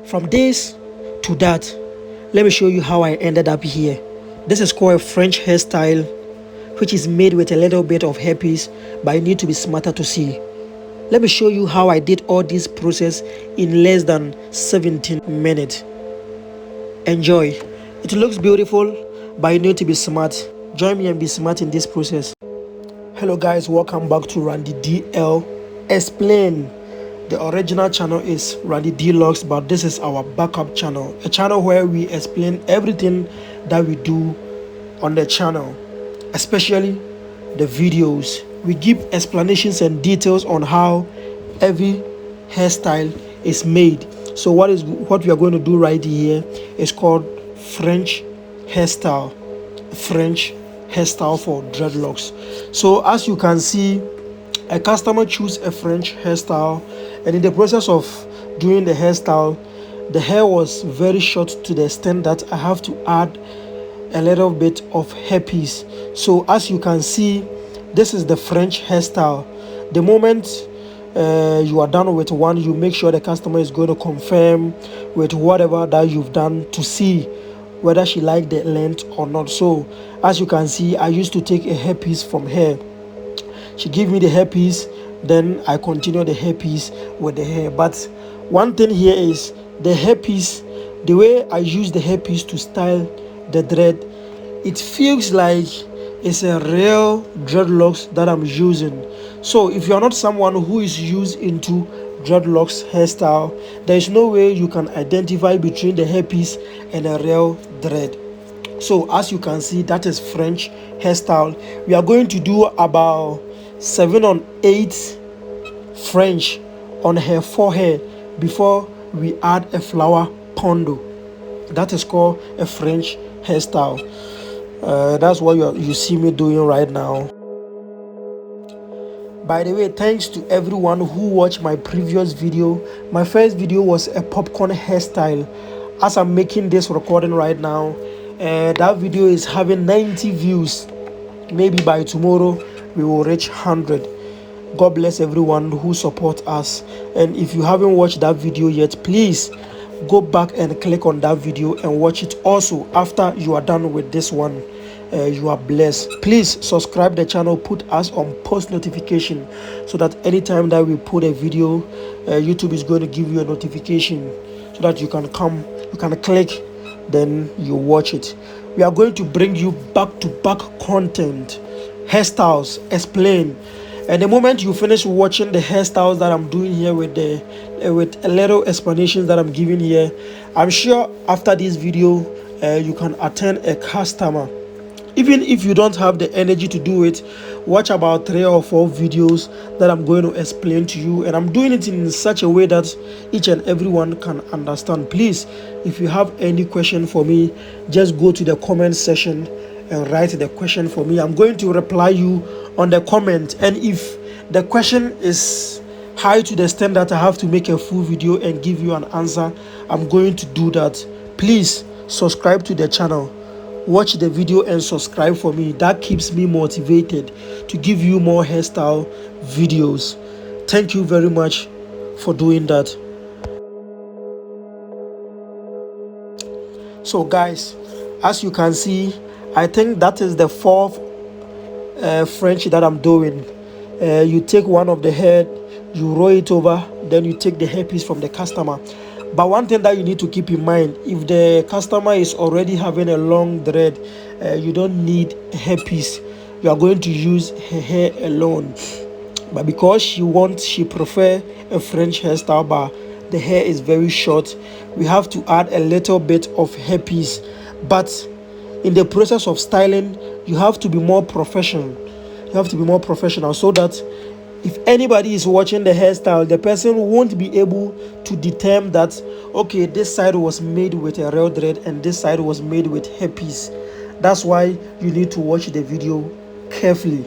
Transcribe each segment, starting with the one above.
From this to that, let me show you how I ended up here. This is called a French hairstyle, which is made with a little bit of hairpiece, but you need to be smarter to see. Let me show you how I did all this process in less than 17 minutes. Enjoy. It looks beautiful, but you need to be smart. Join me and be smart in this process. Hello guys, welcome back to Randy DL Explain. The original channel is Randy Dreadlocks, but this is our backup channel, a channel where we explain everything that we do on the channel, especially the videos. We give explanations and details on how every hairstyle is made. So what we are going to do right here is called French hairstyle. French hairstyle for dreadlocks. So as you can see, a customer choose a French hairstyle, and in the process of doing the hairstyle, the hair was very short to the extent that I have to add a little bit of hairpiece. So as you can see, this is the French hairstyle. The moment you are done with one, you make sure the customer is going to confirm with whatever that you've done to see whether she liked the length or not. So as you can see, I used to take a hairpiece from her. She gave me the hairpiece, then I continue the hairpiece with the hair. But one thing here is the hairpiece, the way I use the hairpiece to style the dread, it feels like it's a real dreadlocks that I'm using. So if you're not someone who is used into dreadlocks hairstyle, there is no way you can identify between the hairpiece and a real dread. So as you can see, that is French hairstyle. We are going to do about 7 or 8 French on her forehead before we add a flower pondo. That is called a French hairstyle. That's what you see me doing right now. By the way, thanks to everyone who watched my previous video. My first video was a popcorn hairstyle. As I'm making this recording right now, that video is having 90 views. Maybe by tomorrow we will reach 100. God bless everyone who support us. And if you haven't watched that video yet, please go back and click on that video and watch it also. After you are done with this one, you are blessed. Please subscribe the channel, put us on post notification, so that anytime that we put a video, YouTube is going to give you a notification, so that you can come, you can click, then you watch it. We are going to bring you back-to-back content, hairstyles, explain. And the moment you finish watching the hairstyles that I'm doing here with a little explanations that I'm giving here, I'm sure after this video you can attend a customer. Even if you don't have the energy to do it, watch about 3 or 4 videos that I'm going to explain to you, and I'm doing it in such a way that each and everyone can understand. Please, if you have any question for me, just go to the comment section and write the question for me. I'm going to reply you on the comment, and if the question is high to the extent that I have to make a full video and give you an answer, I'm going to do that. Please subscribe to the channel, watch the video and subscribe for me. That keeps me motivated to give you more hairstyle videos. Thank you very much for doing that. So guys, as you can see, I think that is the 4th French that I'm doing. You take one of the head, you roll it over, then you take the hairpiece from the customer. But one thing that you need to keep in mind, if the customer is already having a long dread, you don't need a hairpiece. You are going to use her hair alone. But because she prefer a French hairstyle, but the hair is very short, we have to add a little bit of hairpiece. But in the process of styling, you have to be more professional. You have to be more professional, so that if anybody is watching the hairstyle, the person won't be able to determine that, okay, this side was made with a real dread and this side was made with hairpiece. That's why you need to watch the video carefully.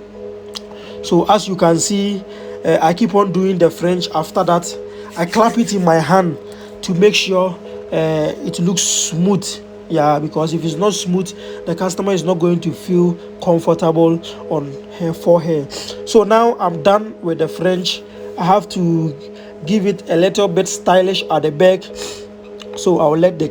So as you can see, I keep on doing the French. After that, I clap it in my hand to make sure it looks smooth. Yeah, because if it's not smooth, the customer is not going to feel comfortable on her forehead. So now I'm done with the French. I have to give it a little bit stylish at the back. So I'll let the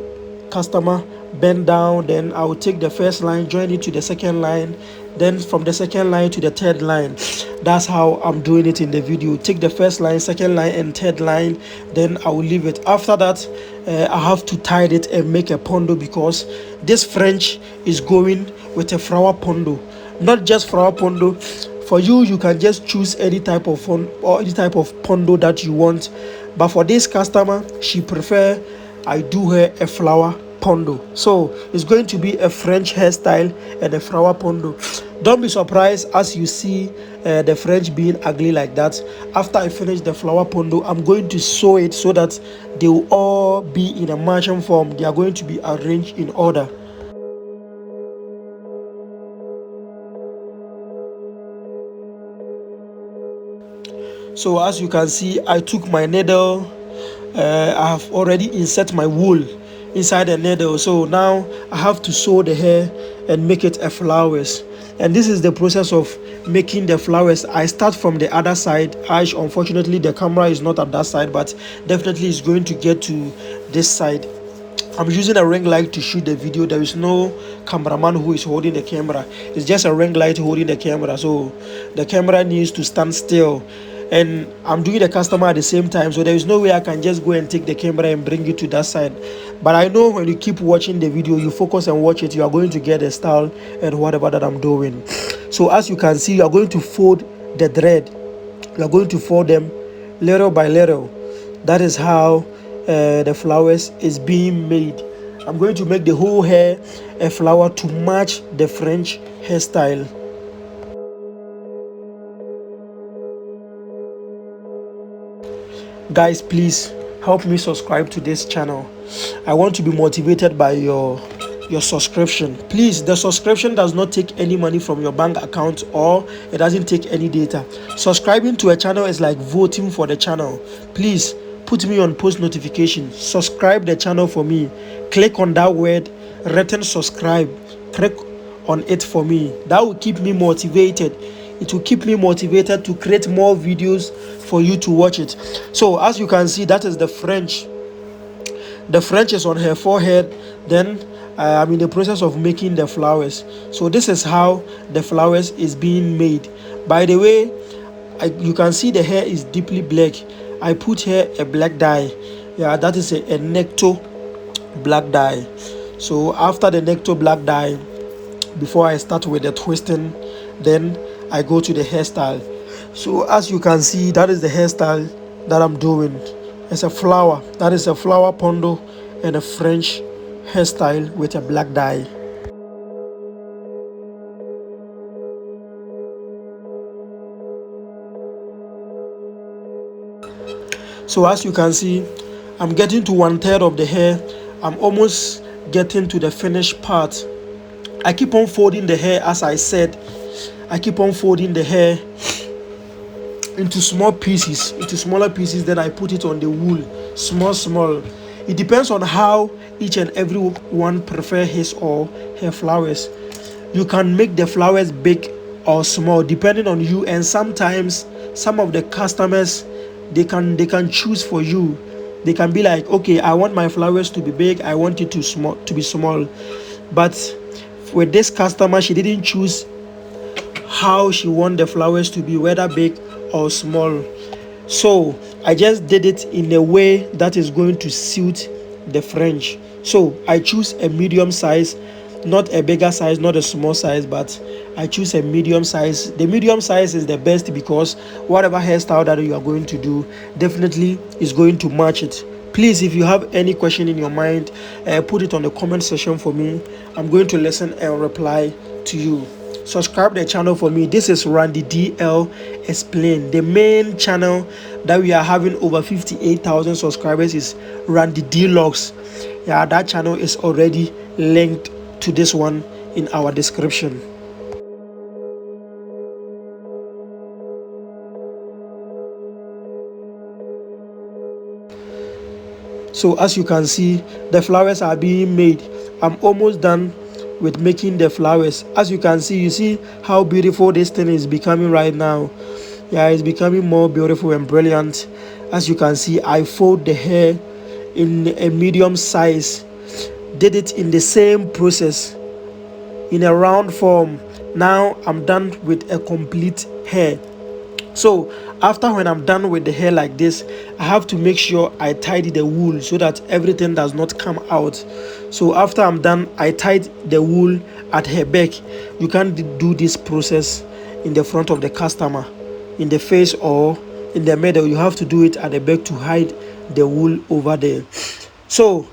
customer bend down, then I'll take the first line, join it to the second line, then from the second line to the third line. That's how I'm doing it in the video. Take the first line, second line, and third line, then I will leave it. After that, I have to tie it and make a pondo, because this French is going with a flower pondo, not just flower pondo. For you, you can just choose any type of or any type of pondo that you want, but for this customer, she prefer I do her a flower pondo. So it's going to be a French hairstyle and a flower pondo. Don't be surprised as you see the French being ugly like that. After I finish the flower pondo, I'm going to sew it so that they will all be in a matching form. They are going to be arranged in order. So as you can see, I took my needle. I have already insert my wool inside the needle, so now I have to sew the hair and make it a flowers. And this is the process of making the flowers. I start from the other side. Unfortunately the camera is not at that side, but definitely it's going to get to this side. I'm using a ring light to shoot the video. There is no cameraman who is holding the camera. It's just a ring light holding the camera, so the camera needs to stand still, and I'm doing the customer at the same time, so there is no way I can just go and take the camera and bring it to that side. But I know when you keep watching the video, you focus and watch it, you are going to get the style and whatever that I'm doing. So as you can see, you are going to fold the thread. You are going to fold them little by little. That is how the flowers is being made. I'm going to make the whole hair a flower to match the French hairstyle. Guys, please help me subscribe to this channel. I want to be motivated by your subscription. Please, the subscription does not take any money from your bank account, or it doesn't take any data. Subscribing to a channel is like voting for the channel. Please put me on post notification. Subscribe the channel for me. Click on that word written subscribe. Click on it for me. That will keep me motivated. It will keep me motivated to create more videos for you to watch it. So as you can see, that is the French. The French is on her forehead. Then I'm in the process of making the flowers. So this is how the flowers is being made. By the way, you can see the hair is deeply black. I put here a black dye. Yeah, that is a Necto black dye. So after the Necto black dye, before I start with the twisting, then I go to the hairstyle. So as you can see, that is the hairstyle that I'm doing. It's a flower. That is a flower pondo and a French hairstyle with a black dye. So as you can see, I'm getting to 1/3 of the hair. I'm almost getting to the finished part. I keep on folding the hair. As I said, I keep on folding the hair into small pieces, into smaller pieces. Then I put it on the wool, small. It depends on how each and every one prefer his or her flowers. You can make the flowers big or small depending on you, and sometimes some of the customers, they can choose for you. They can be like, okay, I want my flowers to be big, I want it to be small. But with this customer, she didn't choose how she want the flowers to be, whether big or small. So I just did it in a way that is going to suit the French. So I choose a medium size, not a bigger size, not a small size, but I choose a medium size. The medium size is the best because whatever hairstyle that you are going to do definitely is going to match it. Please, if you have any question in your mind, put it on the comment section for me. I'm going to listen and reply to you. Subscribe the channel for me. This is Randy DL Explain. The main channel that we are having over 58,000 subscribers is Randy Dreadlocks. Yeah, that channel is already linked to this one in our description. So as you can see, the flowers are being made. I'm almost done with making the flowers. As you can see, you see how beautiful this thing is becoming right now. Yeah, it's becoming more beautiful and brilliant. As you can see, I fold the hair in a medium size, did it in the same process in a round form. Now I'm done with a complete hair. So after when I'm done with the hair like this, I have to make sure I tidy the wool so that everything does not come out. So after I'm done, I tied the wool at her back. You can't do this process in the front of the customer, in the face or in the middle. You have to do it at the back to hide the wool over there. So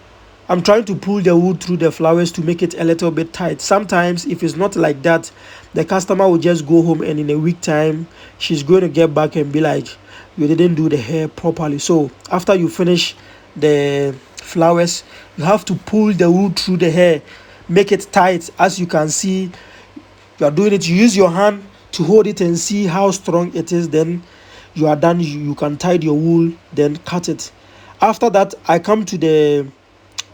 I'm trying to pull the wool through the flowers to make it a little bit tight. Sometimes if it's not like that, the customer will just go home, and in a week time she's going to get back and be like, you didn't do the hair properly. So after you finish the flowers, you have to pull the wool through the hair, make it tight. As you can see, you are doing it. You use your hand to hold it and see how strong it is. Then you are done. You can tie your wool, then cut it. After that, I come to the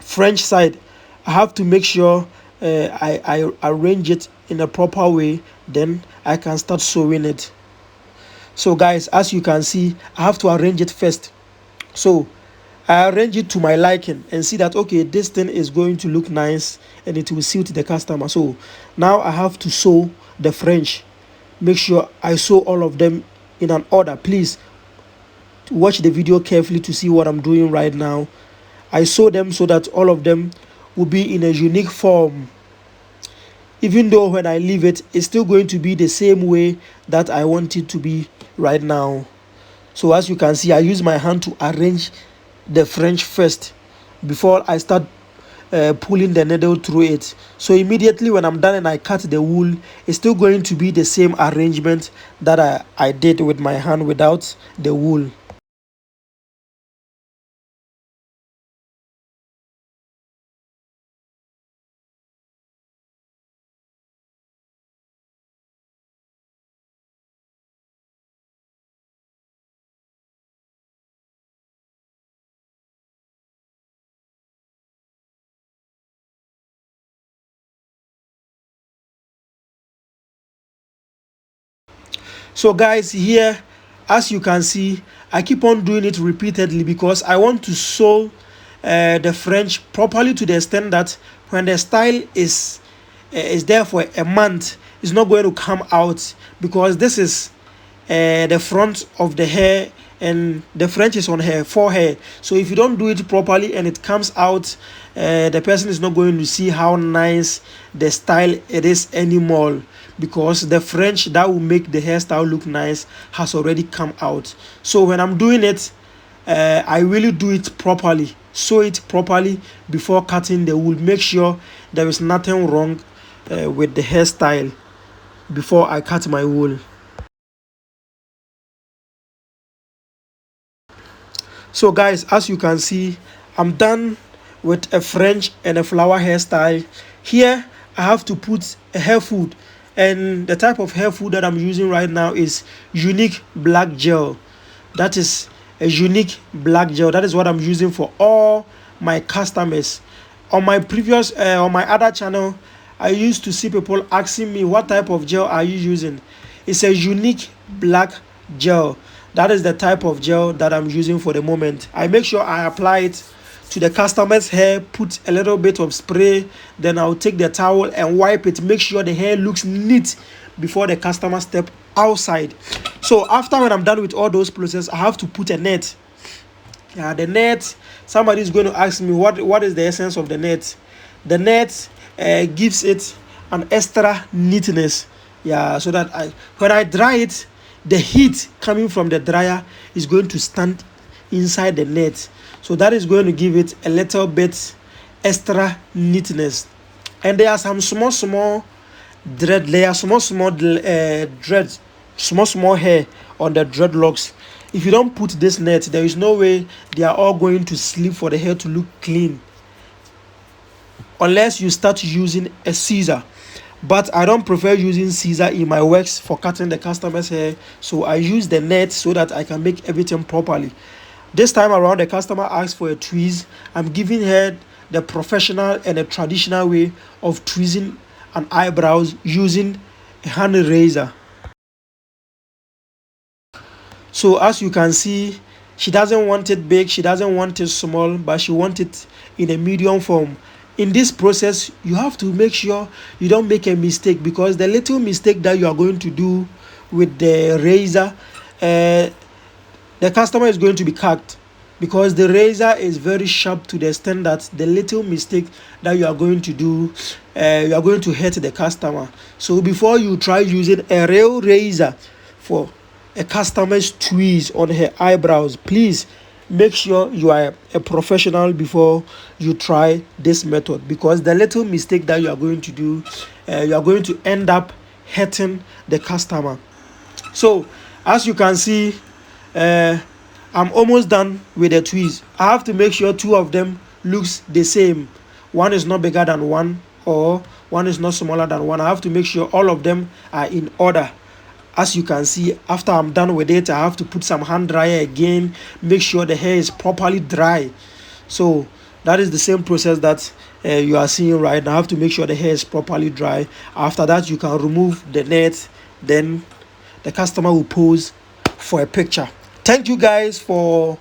French side. I have to make sure I arrange it in a proper way, then I can start sewing it. So guys, as you can see, I have to arrange it first. So I arrange it to my liking and see that okay, this thing is going to look nice and it will suit the customer. So now I have to sew the French. Make sure I sew all of them in an order. Please watch the video carefully to see what I'm doing right now. I sew them so that all of them will be in a unique form. Even though when I leave it, it's still going to be the same way that I want it to be right now. So as you can see, I use my hand to arrange the French first before I start pulling the needle through it. So immediately when I'm done and I cut the wool, it's still going to be the same arrangement that I did with my hand without the wool. So guys, here as you can see, I keep on doing it repeatedly because I want to sew the French properly to the extent that when the style is there for a month, it's not going to come out, because this is the front of the hair and the French is on her forehead. So if you don't do it properly and it comes out, the person is not going to see how nice the style it is anymore, because the French that will make the hairstyle look nice has already come out. So when I'm doing it, I really do it properly, sew it properly before cutting the wool. Make sure there is nothing wrong with the hairstyle before I cut my wool. So guys, as you can see, I'm done with a French and a flower hairstyle. Here I have to put a hair food, and the type of hair food that I'm using right now is unique black gel. That is a unique black gel. That is what I'm using for all my customers. On my previous on my other channel, I used to see people asking me, what type of gel are you using? It's a unique black gel. That is the type of gel that I'm using for the moment. I make sure I apply it to the customer's hair, put a little bit of spray, then I'll take the towel and wipe it, make sure the hair looks neat before the customer step outside. So after when I'm done with all those processes, I have to put a net. The net, somebody is going to ask me what is the essence of the net. The net gives it an extra neatness, so that when I dry it, the heat coming from the dryer is going to stand inside the net, so that is going to give it a little bit extra neatness. And there are some small dread layers, small dreads, small hair on the dreadlocks. If you don't put this net, there is no way they are all going to sleep for the hair to look clean, unless you start using a scissor. But I don't prefer using scissor in my works for cutting the customer's hair, so I use the net so that I can make everything properly. This time around, the customer asked for a tweeze. I'm giving her the professional and a traditional way of tweezing an eyebrows using a hand razor. So as you can see, She doesn't want it big, she doesn't want it small, but she wants it in a medium form. In this process, you have to make sure you don't make a mistake, because the little mistake that you are going to do with the razor, the customer is going to be cucked, because the razor is very sharp to the extent that the little mistake that you are going to do, you are going to hurt the customer. So before you try using a real razor for a customer's tweeze on her eyebrows, please make sure you are a professional before you try this method, because the little mistake that you are going to do, you are going to end up hurting the customer. So as you can see, I'm almost done with the tweeze. I have to make sure two of them looks the same. One is not bigger than one, or one is not smaller than one. I have to make sure all of them are in order. As you can see, after I'm done with it, I have to put some hand dryer again, make sure the hair is properly dry. So that is the same process that you are seeing right now. I have to make sure the hair is properly dry. After that, you can remove the net, then the customer will pose for a picture. Thank you guys for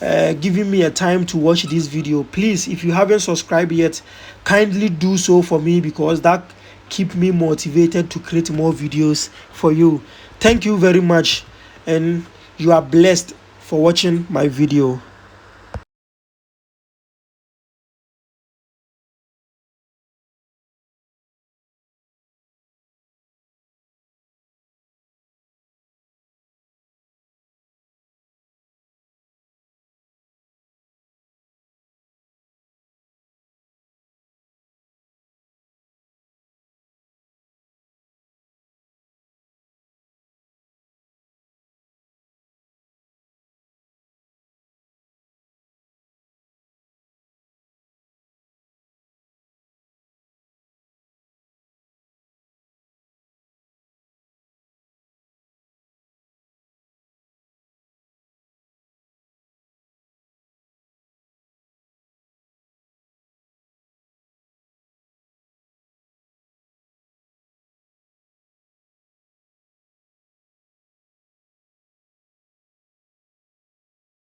giving me a time to watch this video. Please, if you haven't subscribed yet, kindly do so for me, because that keep me motivated to create more videos for you. Thank you very much, and you are blessed for watching my video.